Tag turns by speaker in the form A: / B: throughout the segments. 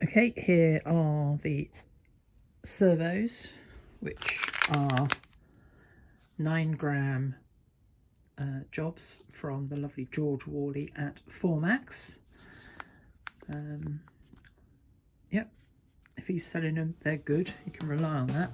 A: Okay, here are the servos, which are 9-gram jobs from the lovely George Worley at Formax. Yep, if he's selling them, they're good. You can rely on that.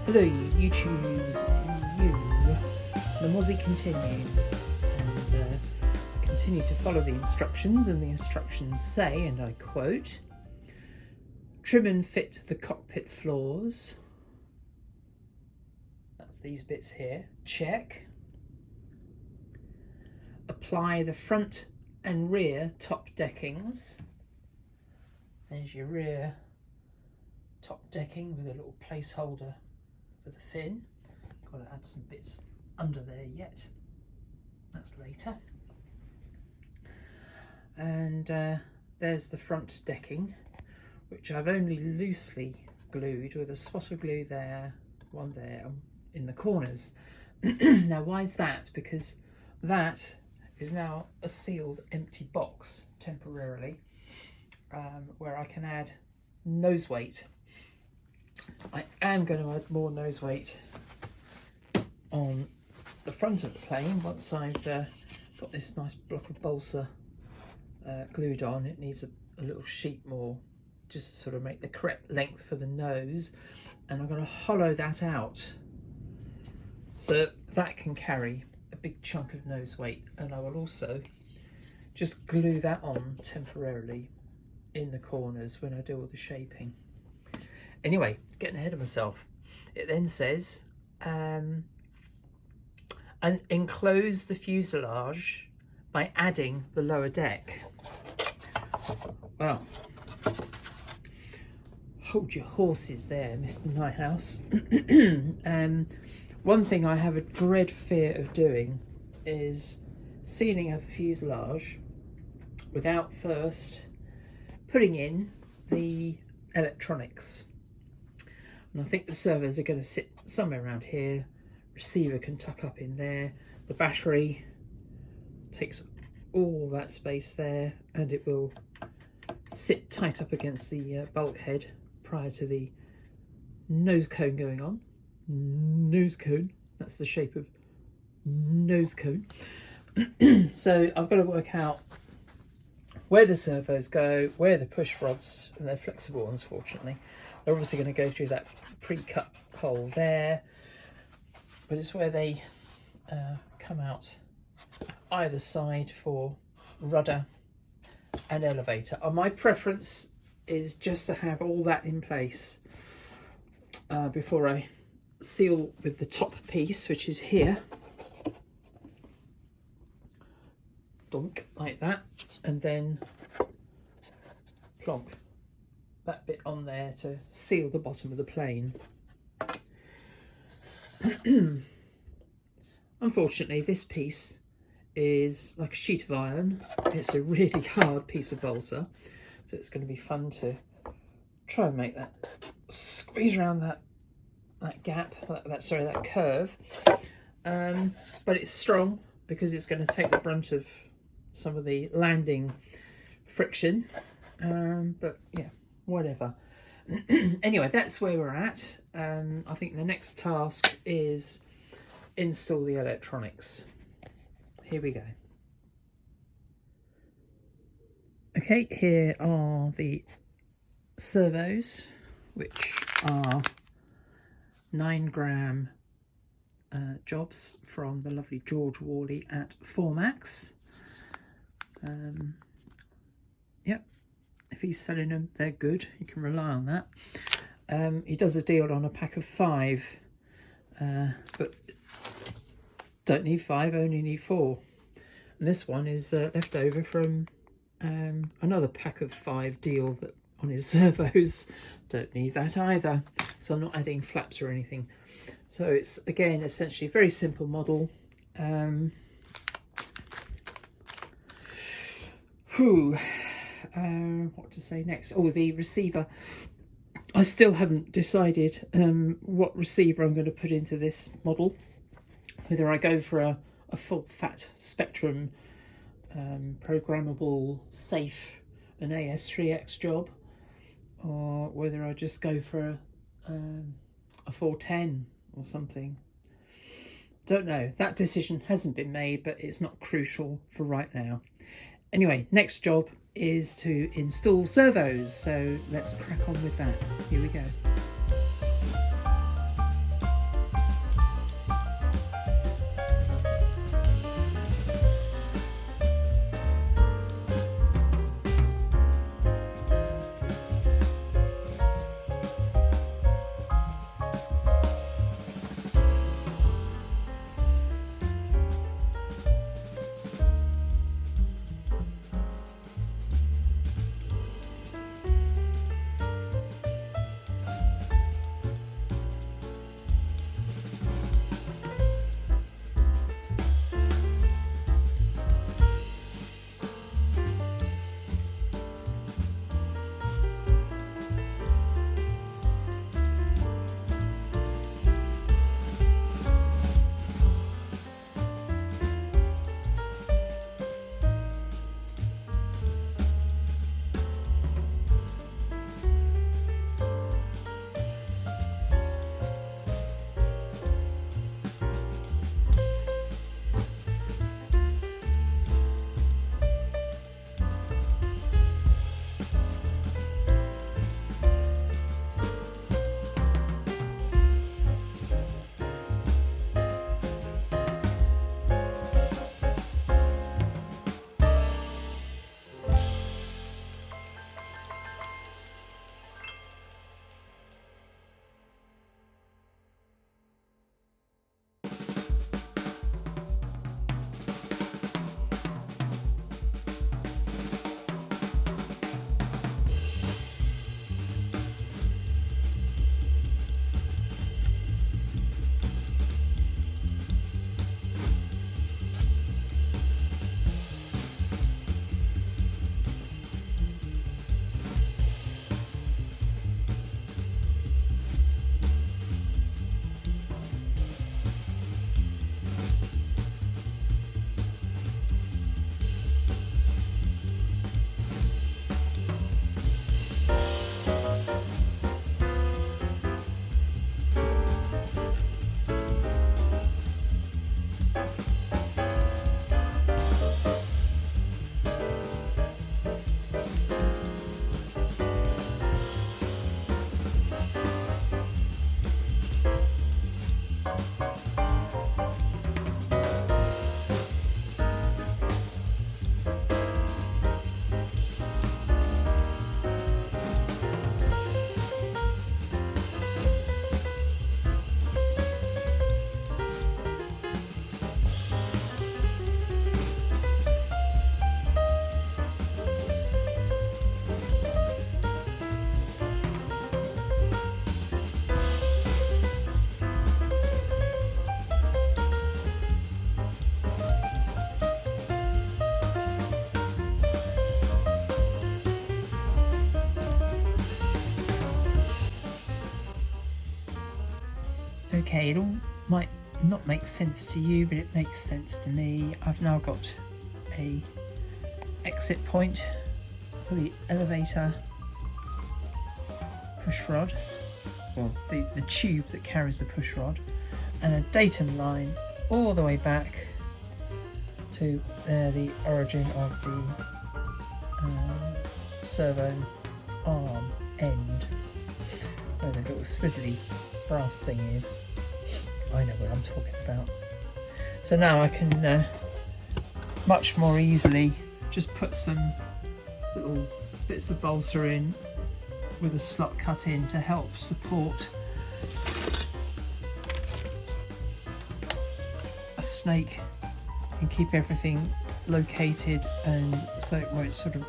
A: Hello YouTube's you. The Mozzie continues, and continue to follow the instructions, and the instructions say, and I quote, trim and fit the cockpit floors. That's these bits here. Check. Apply the front and rear top deckings. There's your rear top decking with a little placeholder for the fin. Got to add some bits under there yet. That's later. And there's the front decking, which I've only loosely glued with a spot of glue there, one there in the corners. Now why is that? Because that is now a sealed empty box temporarily, where I can add nose weight. I am going to add more nose weight on the front of the plane once I've got this nice block of balsa glued on. It needs a little sheet more, just to sort of make the correct length for the nose, and I'm going to hollow that out so that can carry a big chunk of nose weight, and I will also just glue that on temporarily in the corners when I do all the shaping. Anyway, getting ahead of myself. It then says, and enclose the fuselage by adding the lower deck. Well, hold your horses there, Mr. Nijhuis. One thing I have a dread fear of doing is sealing up a fuselage without first putting in the electronics. And I think the servos are going to sit somewhere around here. Receiver can tuck up in there. The battery takes all that space there, and it will sit tight up against the bulkhead prior to the nose cone going on. Nose cone, that's the shape of nose cone. So I've got to work out where the servos go, where the push rods, and they're flexible ones fortunately. They're obviously going to go through that pre-cut hole there, but it's where they come out either side for rudder and elevator. My preference is just to have all that in place before I seal with the top piece, which is here, dunk, like that, and then plonk that bit on there to seal the bottom of the plane. Unfortunately, this piece is like a sheet of iron. It's a really hard piece of balsa, so it's going to be fun to try and make that squeeze around that gap, that curve. But it's strong because it's going to take the brunt of some of the landing friction. But yeah, whatever. Anyway, that's where we're at. I think the next task is install the electronics. Here we go. Okay, here are the servos, which are 9-gram jobs from the lovely George Worley at Formax. Yep, if he's selling them, they're good. You can rely on that. He does a deal on a pack of 5, but don't need 5, only need 4. And this one is left over from another pack of 5 deal that on his servos. Don't need that either, so I'm not adding flaps or anything. So it's, again, essentially a very simple model. What to say next? Oh, the receiver. I still haven't decided what receiver I'm going to put into this model. Whether I go for a full fat spectrum programmable safe an AS3X job, or whether I just go for a 410 or something. Don't know. That decision hasn't been made, but it's not crucial for right now. Anyway, next job is to install servos, so let's crack on with that. Here we go. Okay, it all might not make sense to you, but it makes sense to me. I've now got a exit point for the elevator push rod, well, the tube that carries the push rod, and a datum line all the way back to the origin of the servo arm end, where the little swivelly brass thing is. I know what I'm talking about. So now I can much more easily just put some little bits of balsa in with a slot cut in to help support a snake and keep everything located, and so it won't sort of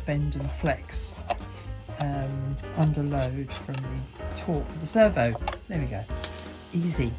A: bend and flex under load from the torque of the servo. There we go. Easy.